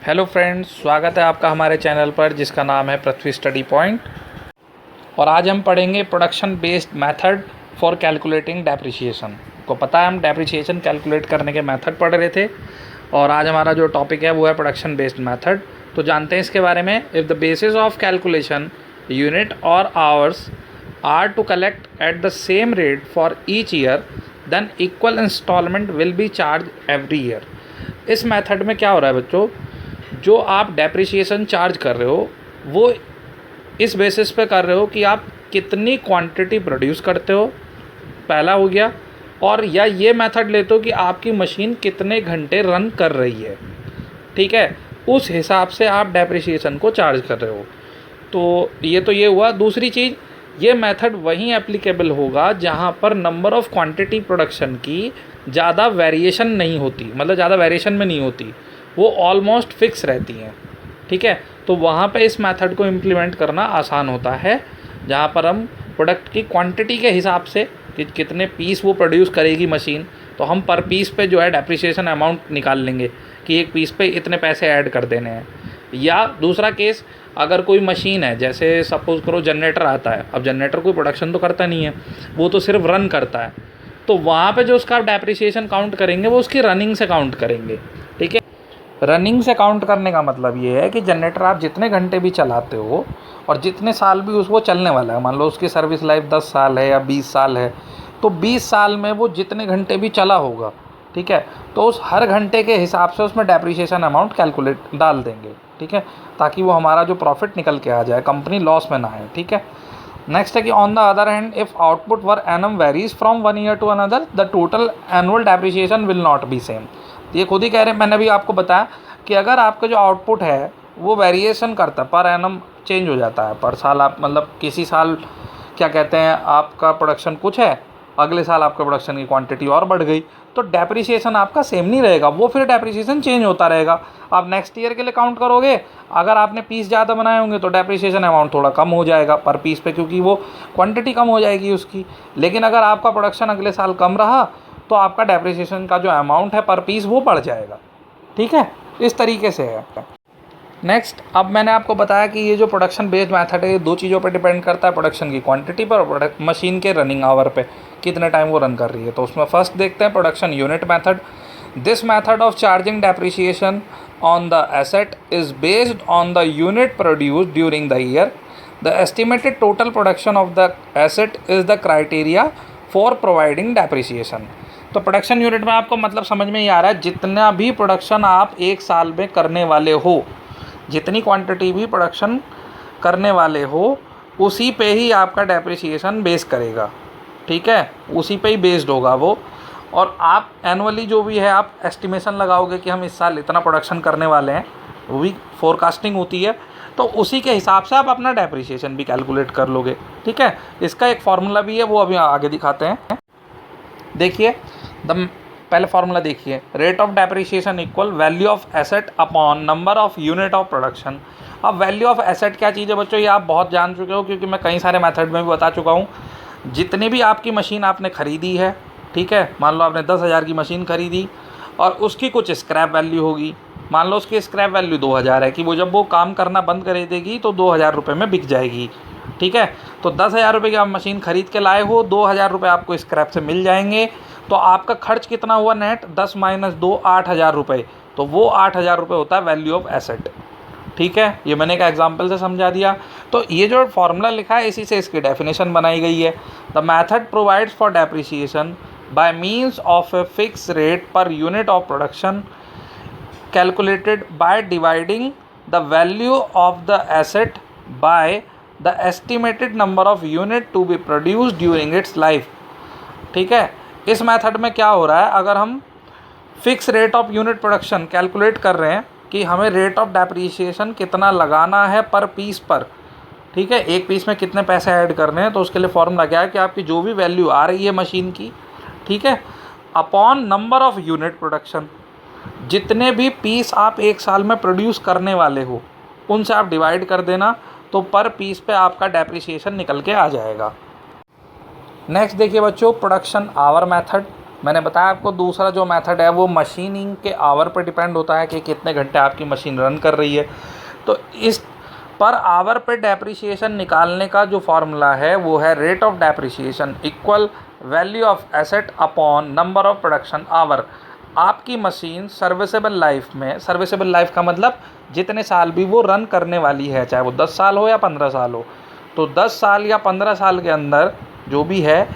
Hello friends, स्वागत है आपका हमारे चैनल पर जिसका नाम है पृथ्वी स्टडी पॉइंट। और आज हम पढ़ेंगे production based method for calculating depreciation. को पता है हम डेप्रिसिएशन कैलकुलेट करने के मेथड पढ़ रहे थे और आज हमारा जो टॉपिक है वो है प्रोडक्शन बेस्ड मेथड। तो जानते हैं इसके बारे में। If the basis of calculation unit और hours are to collect at the same rate for each year then equal instalment will be charge every year. इस मेथड में क्या हो रहा है बच्चों, जो आप डेप्रिसिएशन चार्ज कर रहे हो वो इस बेसिस पे कर रहे हो कि आप कितनी क्वांटिटी प्रोड्यूस करते हो, पहला हो गया। और या ये मेथड लेते हो कि आपकी मशीन कितने घंटे रन कर रही है, ठीक है, उस हिसाब से आप डेप्रिसिएशन को चार्ज कर रहे हो। तो ये हुआ। दूसरी चीज़, ये मेथड वहीं एप्लीकेबल होगा जहाँ पर नंबर ऑफ़ क्वांटिटी प्रोडक्शन की ज़्यादा वेरिएशन नहीं होती, मतलब ज़्यादा वेरिएशन में नहीं होती, वो ऑलमोस्ट फिक्स रहती हैं, ठीक है। तो वहाँ पे इस मेथड को इम्प्लीमेंट करना आसान होता है, जहाँ पर हम प्रोडक्ट की क्वांटिटी के हिसाब से कि कितने पीस वो प्रोड्यूस करेगी मशीन, तो हम पर पीस पे जो है डेप्रिसिएशन अमाउंट निकाल लेंगे कि एक पीस पे इतने पैसे ऐड कर देने हैं। या दूसरा केस, अगर कोई मशीन है, जैसे सपोज़ करो जनरेटर आता है। अब जनरेटर कोई प्रोडक्शन तो करता नहीं है, वो तो सिर्फ रन करता है, तो वहाँ पे जो उसका डेप्रिसिएशन काउंट करेंगे वो उसकी रनिंग से काउंट करेंगे, ठीक है। रनिंग से काउंट करने का मतलब ये है कि जनरेटर आप जितने घंटे भी चलाते हो और जितने साल भी वो चलने वाला है, मान लो उसकी सर्विस लाइफ 10 साल है या 20 साल है, तो 20 साल में वो जितने घंटे भी चला होगा, ठीक है, तो उस हर घंटे के हिसाब से उसमें डेप्रिसिएशन अमाउंट कैलकुलेट डाल देंगे, ठीक है, ताकि वो हमारा जो प्रॉफिट निकल के आ जाए, कंपनी लॉस में ना आए, ठीक है। नेक्स्ट है कि on the other hand if output were enum varies from one year to another the total annual depreciation will not be same. ये खुद ही कह रहे हैं, मैंने भी आपको बताया कि अगर आपका जो आउटपुट है वो वेरिएशन करता है, पर एनम चेंज हो जाता है, पर साल आप मतलब किसी साल क्या कहते हैं आपका प्रोडक्शन कुछ है, अगले साल आपका प्रोडक्शन की क्वांटिटी और बढ़ गई, तो डेप्रिसिएशन आपका सेम नहीं रहेगा, वो फिर डेप्रिसिएशन चेंज होता रहेगा। आप नेक्स्ट ईयर के लिए काउंट करोगे, अगर आपने पीस ज़्यादा बनाए होंगे तो डेप्रिसिएशन अमाउंट थोड़ा कम हो जाएगा पर पीस पे, क्योंकि वो क्वांटिटी कम हो जाएगी उसकी। लेकिन अगर आपका प्रोडक्शन अगले साल कम रहा तो आपका डेप्रिसिएशन का जो अमाउंट है पर पीस वो बढ़ जाएगा, ठीक है। इस तरीके से है। नेक्स्ट, अब मैंने आपको बताया कि ये जो प्रोडक्शन बेस्ड मेथड है ये दो चीज़ों पर डिपेंड करता है, प्रोडक्शन की क्वांटिटी पर और मशीन के रनिंग आवर पे, कितने टाइम वो रन कर रही है। तो उसमें फर्स्ट देखते हैं production unit method. This method of charging depreciation on the asset is based on the unit produced during the year. The estimated total production of the asset is the criteria for providing depreciation. तो production unit में आपको मतलब समझ में ही आ रहा है, जितना भी प्रोडक्शन आप एक साल में करने वाले हो, जितनी क्वांटिटी भी प्रोडक्शन करने वाले हो, उसी पे ही आपका डेप्रिसिएशन बेस करेगा, ठीक है, उसी पे ही बेस्ड होगा वो। और आप एनुअली जो भी है आप एस्टिमेशन लगाओगे कि हम इस साल इतना प्रोडक्शन करने वाले हैं, वो भी फोरकास्टिंग होती है, तो उसी के हिसाब से आप अपना डेप्रिसिएशन भी कैलकुलेट कर लोगे, ठीक है। इसका एक फार्मूला भी है, वो अभी आगे दिखाते हैं। देखिए पहले फार्मूला देखिए, rate of depreciation equal value of asset upon number of unit of production. अब वैल्यू ऑफ एसेट क्या चीज़ है बच्चों, ये आप बहुत जान चुके हो क्योंकि मैं कई सारे मेथड में भी बता चुका हूँ। जितनी भी आपकी मशीन आपने ख़रीदी है, ठीक है, मान लो आपने 10,000 की मशीन ख़रीदी और उसकी कुछ स्क्रैप वैल्यू होगी, मान लो उसकी स्क्रैप वैल्यू 2,000 है कि वो जब वो काम करना बंद कर देगी तो 2,000 रुपये में बिक जाएगी, ठीक है। तो 10,000 रुपये की आप मशीन ख़रीद के लाए हो, 2,000 रुपये आपको स्क्रैप से मिल जाएंगे, तो आपका खर्च कितना हुआ नेट, 10 - 2 8,000 रुपये, तो वो 8,000 रुपये होता है वैल्यू ऑफ एसेट, ठीक है। ये मैंने एक एग्जांपल से समझा दिया। तो ये जो फार्मूला लिखा है इसी से इसकी डेफिनेशन बनाई गई है। The method provides for depreciation by means of a fix rate per unit of production calculated by dividing the value of the asset by the estimated number of unit to be produced during its life, ठीक है। इस method में क्या हो रहा है, अगर हम fix rate of unit production calculate कर रहे हैं कि हमें रेट ऑफ डेप्रिसिएशन कितना लगाना है पर पीस पर, ठीक है, एक पीस में कितने पैसे ऐड करने हैं, तो उसके लिए फॉर्मूला क्या है कि आपकी जो भी वैल्यू आ रही है मशीन की, ठीक है, upon number of unit production, जितने भी पीस आप एक साल में प्रोड्यूस करने वाले हो उनसे आप डिवाइड कर देना, तो पर पीस पे आपका डेप्रिसिएशन निकल के आ जाएगा। नेक्स्ट देखिए बच्चों, प्रोडक्शन आवर मेथड। मैंने बताया आपको दूसरा जो मेथड है वो मशीनिंग के आवर पर डिपेंड होता है कि कितने घंटे आपकी मशीन रन कर रही है। तो इस पर आवर पे डेप्रिसिएशन निकालने का जो फार्मूला है वो है rate of depreciation equal value of asset upon number of production hour. आपकी मशीन सर्विसेबल लाइफ में, सर्विसेबल लाइफ का मतलब जितने साल भी वो रन करने वाली है, चाहे वो 10 साल हो या 15 साल हो, तो 10 साल या 15 साल के अंदर जो भी है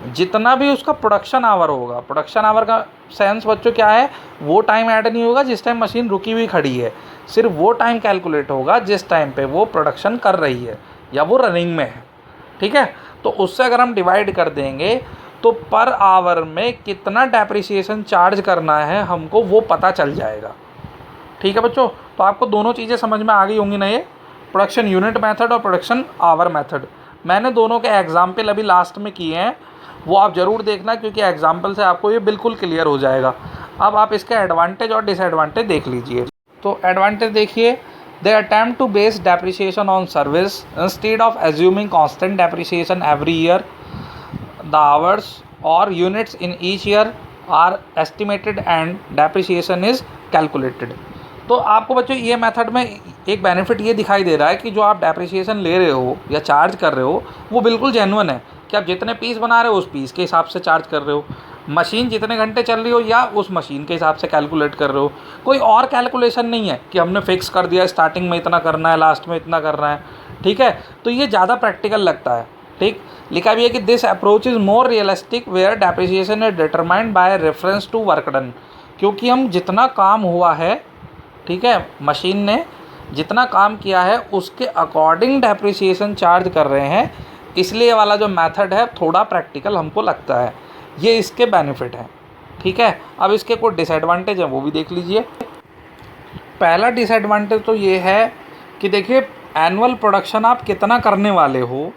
जितना भी उसका प्रोडक्शन आवर होगा, प्रोडक्शन आवर का सेंस बच्चों क्या है, वो टाइम ऐड नहीं होगा जिस टाइम मशीन रुकी हुई खड़ी है, सिर्फ वो टाइम कैलकुलेट होगा जिस टाइम पे वो प्रोडक्शन कर रही है या वो रनिंग में है। ठीक है, तो उससे अगर हम डिवाइड कर देंगे तो पर आवर में कितना डेप्रिसिएशन चार्ज करना है हमको वो पता चल जाएगा। ठीक है बच्चों, तो आपको दोनों चीज़ें समझ में आ गई होंगी ना, ये प्रोडक्शन यूनिट मेथड और प्रोडक्शन आवर मेथड। मैंने दोनों के एग्जाम्पल अभी लास्ट में किए हैं, वो आप ज़रूर देखना क्योंकि एग्जाम्पल से आपको ये बिल्कुल क्लियर हो जाएगा। अब आप इसके एडवांटेज और डिसएडवांटेज देख लीजिए। तो एडवांटेज देखिए, they attempt to base depreciation on service instead of assuming constant depreciation every year. The hours और units in each year are estimated and depreciation is calculated. तो आपको बच्चों ये मेथड में एक बेनिफिट ये दिखाई दे रहा है कि जो आप डेप्रिसिएशन ले रहे हो या चार्ज कर रहे हो वो बिल्कुल जेन्युइन है कि आप जितने पीस बना रहे हो उस पीस के हिसाब से चार्ज कर रहे हो, मशीन जितने घंटे चल रही हो या उस मशीन के हिसाब से कैलकुलेट कर रहे हो। कोई और कैलकुलेशन नहीं है कि हमने फिक्स कर दिया स्टार्टिंग में इतना करना है लास्ट में इतना करना है। ठीक है, तो ये ज़्यादा प्रैक्टिकल लगता है। ठीक, लिखा भी है कि this approach is more realistic where depreciation is determined by reference to work done. क्योंकि हम जितना काम हुआ है, ठीक है, मशीन ने जितना काम किया है उसके अकॉर्डिंग डेप्रिसिएशन चार्ज कर रहे हैं, इसलिए वाला जो मेथड है थोड़ा प्रैक्टिकल हमको लगता है। ये इसके बेनिफिट हैं। ठीक है, अब इसके कुछ डिसएडवांटेज हैं वो भी देख लीजिए। पहला डिसएडवांटेज तो ये है कि देखिए एनुअल प्रोडक्शन आप कितना करने वाले हो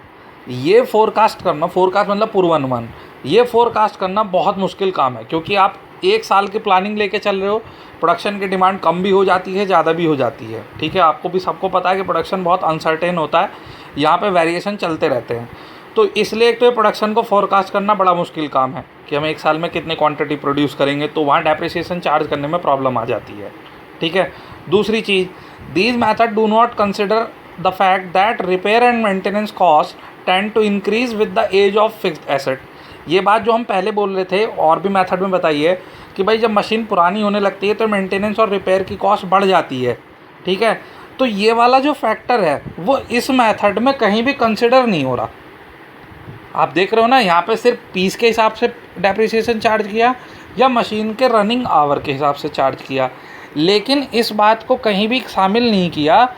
ये फोरकास्ट करना, फोरकास्ट मतलब पूर्वानुमान, ये फोरकास्ट करना बहुत मुश्किल काम है क्योंकि आप एक साल की प्लानिंग लेके चल रहे हो। प्रोडक्शन की डिमांड कम भी हो जाती है, ज़्यादा भी हो जाती है। ठीक है, आपको भी सबको पता है कि प्रोडक्शन बहुत अनसर्टेन होता है, यहाँ पे वेरिएशन चलते रहते हैं। तो इसलिए एक तो ये प्रोडक्शन को फोरकास्ट करना बड़ा मुश्किल काम है कि हम एक साल में कितनी क्वांटिटी प्रोड्यूस करेंगे, तो वहाँ डेप्रिसिएशन चार्ज करने में प्रॉब्लम आ जाती है। ठीक है, दूसरी चीज़, these method do not consider the fact that repair and maintenance cost tend to increase with the age of fixed asset. ये बात जो हम पहले बोल रहे थे और भी मेथड में बताइए कि भाई जब मशीन पुरानी होने लगती है तो मेंटेनेंस और रिपेयर की कॉस्ट बढ़ जाती है। ठीक है, तो ये वाला जो फैक्टर है वो इस मेथड में कहीं भी कंसिडर नहीं हो रहा। आप देख रहे हो ना, यहाँ पे सिर्फ पीस के हिसाब से डेप्रिसिएशन चार्ज किया या मशीन के रनिंग आवर के हिसाब से चार्ज किया, लेकिन इस बात को कहीं भी शामिल नहीं किया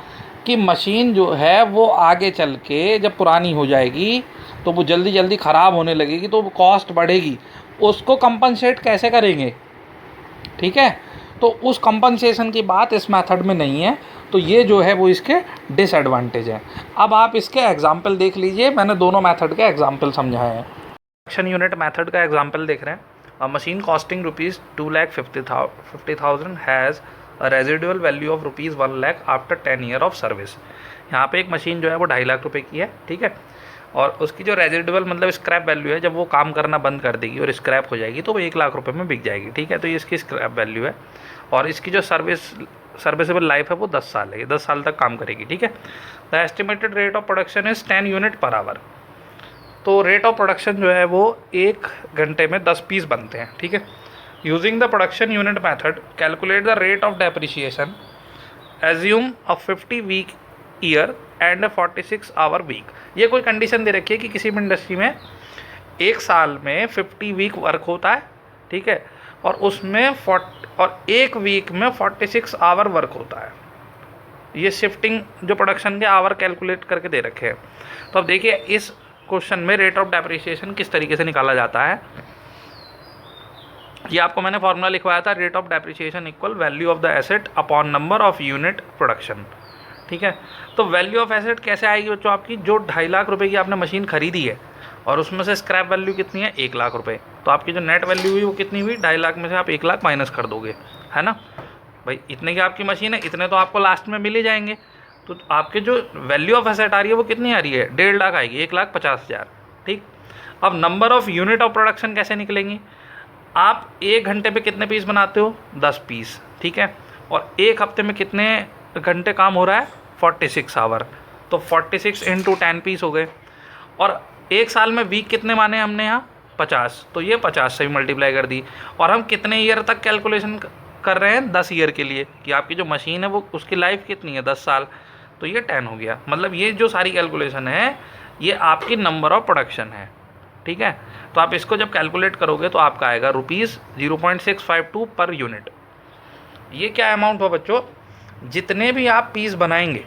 कि मशीन जो है वो आगे चल के जब पुरानी हो जाएगी तो वो जल्दी जल्दी ख़राब होने लगेगी तो वो कॉस्ट बढ़ेगी, उसको कंपनसेट कैसे करेंगे। ठीक है, तो उस कंपनसेशन की बात इस मेथड में नहीं है, तो ये जो है वो इसके डिसएडवांटेज है। अब आप इसके एग्जाम्पल देख लीजिए, मैंने दोनों मेथड के एग्जाम्पल समझाए हैं। प्रोडक्शन यूनिट मेथड का एग्जाम्पल देख रहे हैं। अ machine costing ₹2,50,000 has a residual value of ₹1,00,000 after 10 year of service. यहाँ पे एक मशीन जो है वो 2.5 लाख रुपए की है। ठीक है, और उसकी जो रेजिडुअल मतलब स्क्रैप वैल्यू है, जब वो काम करना बंद कर देगी और स्क्रैप हो जाएगी तो वो 1 लाख रुपए में बिक जाएगी। ठीक है, तो ये इसकी स्क्रैप वैल्यू है और इसकी जो सर्विसेबल लाइफ है वो 10 साल है, ये 10 साल तक काम करेगी। ठीक है, the estimated rate of production is 10 unit per hour. तो रेट ऑफ प्रोडक्शन जो है वो 1 घंटे में 10 पीस बनते हैं। ठीक है, using the production unit method calculate the rate of depreciation, assume a 50 week year and 46 hour week. ये कोई कंडीशन दे रखी है कि किसी भी इंडस्ट्री में एक साल में 50 वीक वर्क होता है। ठीक है, और उसमें एक वीक में 46 आवर वर्क होता है। ये शिफ्टिंग जो प्रोडक्शन के आवर कैलकुलेट करके दे रखे हैं। तो अब देखिए इस क्वेश्चन में रेट ऑफ डेप्रिसिएशन किस तरीके से निकाला जाता है। ये आपको मैंने फॉर्मूला लिखवाया था, rate of depreciation equal value of the asset upon number of unit production. ठीक है, तो वैल्यू ऑफ एसेट कैसे आएगी बच्चों, आपकी जो 2.5 लाख रुपए की आपने मशीन खरीदी है और उसमें से स्क्रैप वैल्यू कितनी है 1 लाख रुपए, तो आपकी जो नेट वैल्यू हुई वो कितनी हुई, 2.5 लाख में से आप 1 लाख माइनस कर दोगे, है ना भाई। इतने की आपकी मशीन है, इतने तो आपको लास्ट में मिल ही जाएंगे। तो आपके जो वैल्यू ऑफ एसेट आ रही है वो कितनी आ रही है, 1.5 लाख आएगी, 1,50,000। ठीक, अब number of unit of production कैसे निकलेंगी, आप 1 घंटे पे कितने पीस बनाते हो? 10 पीस, ठीक है। और 1 हफ्ते में कितने घंटे काम हो रहा है? 46 आवर। तो 46 इंटू 10 पीस हो गए। और 1 साल में वीक कितने माने हमने यहाँ? 50। तो ये 50 से भी मल्टीप्लाई कर दी। और हम कितने ईयर तक कैलकुलेशन कर रहे हैं? 10 ईयर के लिए, कि आपकी जो मशीन है वो उसकी लाइफ कितनी है? 10 साल। तो ये 10 हो गया। मतलब ये जो सारी कैलकुलेशन है ये आपकी नंबर ऑफ प्रोडक्शन है, ठीक है। तो आप इसको जब कैलकुलेट करोगे तो आपका आएगा ₹0.652 पर यूनिट। ये क्या अमाउंट हुआ बच्चों? जितने भी आप पीस बनाएंगे,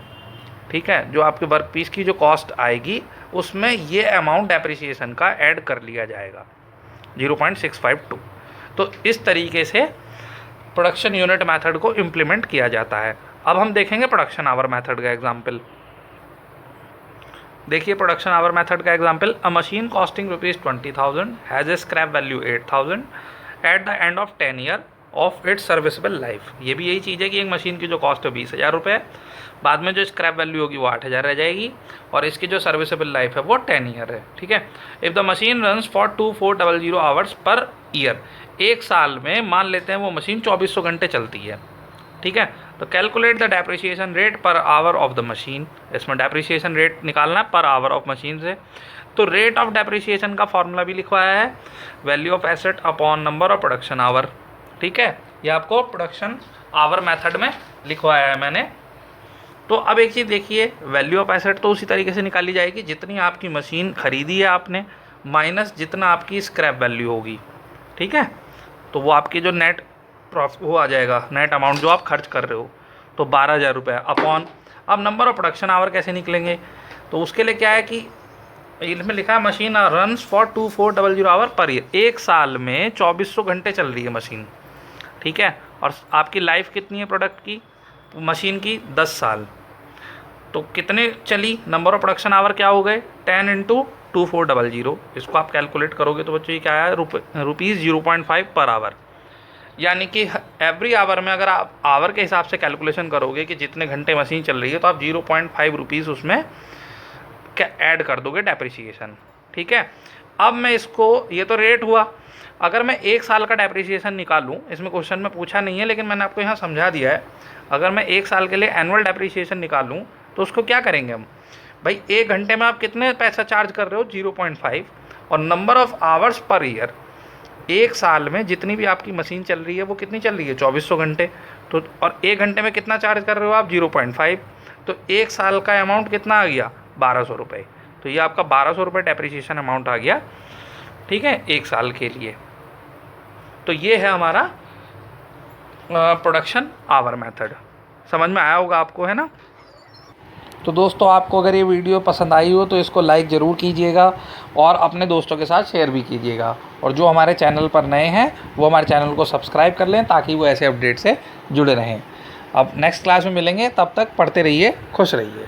ठीक है, जो आपके वर्क पीस की जो कॉस्ट आएगी उसमें ये अमाउंट डेप्रिसिएशन का ऐड कर लिया जाएगा, 0.652। तो इस तरीके से प्रोडक्शन यूनिट मेथड को इम्प्लीमेंट किया जाता है। अब हम देखेंगे प्रोडक्शन आवर मेथड का एग्जाम्पल। देखिए प्रोडक्शन आवर मेथड का example, a machine costing ₹20,000 has a scrap value 8,000 at the end of 10 year of its serviceable life. ये भी यही चीज़ है कि एक मशीन की जो कॉस्ट है 20,000 रुपये, बाद में जो स्क्रैप वैल्यू होगी वो 8,000 रह जाएगी, और इसकी जो सर्विसेबल लाइफ है वो 10 ईयर है, ठीक है। If the machine runs for 2400 hours per year, 1 साल में मान लेते हैं वो मशीन 2400 घंटे चलती है, ठीक है। तो calculate the depreciation rate per hour of the machine. इसमें डेप्रिसिएशन रेट निकालना है पर आवर ऑफ मशीन से। तो रेट ऑफ डेप्रिसिएशन का फॉर्मूला भी लिखवाया है, value of asset upon number of production hour, ठीक है। ये आपको प्रोडक्शन आवर मेथड में लिखवाया है मैंने। तो अब एक चीज़ देखिए, वैल्यू ऑफ एसेट तो उसी तरीके से निकाली जाएगी जितनी आपकी मशीन खरीदी है आपने माइनस जितना आपकी स्क्रैप वैल्यू होगी, ठीक है। तो वो आपकी जो नेट प्रॉफिट वो आ जाएगा, नेट अमाउंट जो आप खर्च कर रहे हो, तो 12,000 रुपये अपॉन। अब नंबर ऑफ प्रोडक्शन आवर कैसे निकलेंगे? तो उसके लिए क्या है कि इसमें लिखा है machine runs for 2400 hour per year, 1 साल में 2400 घंटे चल रही है मशीन, ठीक है। और आपकी लाइफ कितनी है प्रोडक्ट की, मशीन की? 10 साल। तो कितने चली? नंबर ऑफ प्रोडक्शन आवर क्या हो गए? 10 इंटू 2400। इसको आप कैलकुलेट करोगे तो बच्चों ये क्या है? ₹0.5 पर आवर। यानी कि एवरी आवर में अगर आप आवर के हिसाब से कैलकुलेशन करोगे कि जितने घंटे मशीन चल रही है तो आप ₹0.5 उसमें क्या ऐड कर दोगे डेप्रिसिएशन, ठीक है। अब मैं इसको, ये तो रेट हुआ, अगर मैं 1 साल का डेप्रिसिएशन निकालूं, इसमें क्वेश्चन में पूछा नहीं है लेकिन मैंने आपको यहाँ समझा दिया है। अगर मैं 1 साल के लिए एनुअल डेप्रिसिएशन निकालूं तो उसको क्या करेंगे हम? भाई 1 घंटे में आप कितने पैसा चार्ज कर रहे हो? 0.5। और number of hours per year, 1 साल में जितनी भी आपकी मशीन चल रही है वो कितनी चल रही है? 2400 घंटे। तो और 1 घंटे में कितना चार्ज कर रहे हो आप? 0.5। तो 1 साल का अमाउंट कितना आ गया? 1200 रुपये। तो ये आपका 1200 रुपये डेप्रिसिएशन अमाउंट आ गया, ठीक है, 1 साल के लिए। तो ये है हमारा प्रोडक्शन आवर मेथड। समझ में आया होगा आपको, है ना। तो दोस्तों आपको अगर ये वीडियो पसंद आई हो तो इसको लाइक ज़रूर कीजिएगा और अपने दोस्तों के साथ शेयर भी कीजिएगा। और जो हमारे चैनल पर नए हैं वो हमारे चैनल को सब्सक्राइब कर लें ताकि वो ऐसे अपडेट से जुड़े रहें। अब नेक्स्ट क्लास में मिलेंगे, तब तक पढ़ते रहिए, खुश रहिए।